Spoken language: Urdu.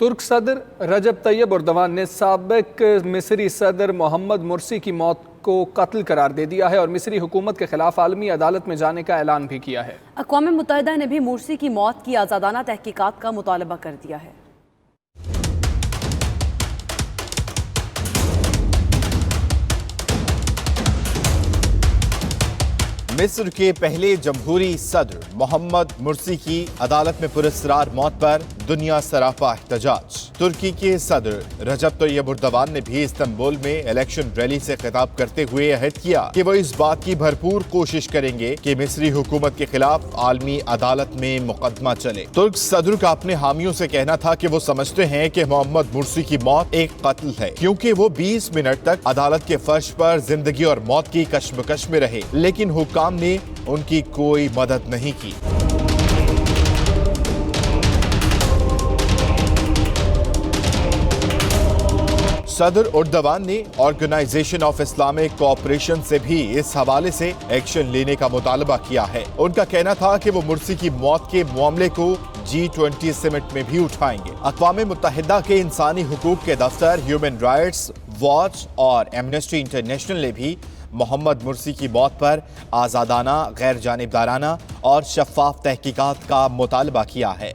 ترک صدر رجب طیب اردوان نے سابق مصری صدر محمد مرسی کی موت کو قتل قرار دے دیا ہے اور مصری حکومت کے خلاف عالمی عدالت میں جانے کا اعلان بھی کیا ہے۔ اقوام متحدہ نے بھی مرسی کی موت کی آزادانہ تحقیقات کا مطالبہ کر دیا ہے۔ مصر کے پہلے جمہوری صدر محمد مرسی کی عدالت میں پراسرار موت پر دنیا سراپا احتجاج۔ ترکی کے صدر رجب طیب اردوان نے بھی استنبول میں الیکشن ریلی سے خطاب کرتے ہوئے عہد کیا کہ وہ اس بات کی بھرپور کوشش کریں گے کہ مصری حکومت کے خلاف عالمی عدالت میں مقدمہ چلے۔ ترک صدر کا اپنے حامیوں سے کہنا تھا کہ وہ سمجھتے ہیں کہ محمد مرسی کی موت ایک قتل ہے، کیونکہ وہ 20 منٹ تک عدالت کے فرش پر زندگی اور موت کی کشمکش میں رہے، لیکن حکام نے ان کی کوئی مدد نہیں کی۔ صدر اردوان نے آرگنائزیشن آف اسلامک کوآپریشن سے بھی اس حوالے سے ایکشن لینے کا مطالبہ کیا ہے۔ ان کا کہنا تھا کہ وہ مرسی کی موت کے معاملے کو G20 سمٹ میں بھی اٹھائیں گے۔ اقوام متحدہ کے انسانی حقوق کے دفتر، ہیومن رائٹس واچ اور ایمنسٹی انٹرنیشنل نے بھی محمد مرسی کی موت پر آزادانہ، غیر جانبدارانہ اور شفاف تحقیقات کا مطالبہ کیا ہے۔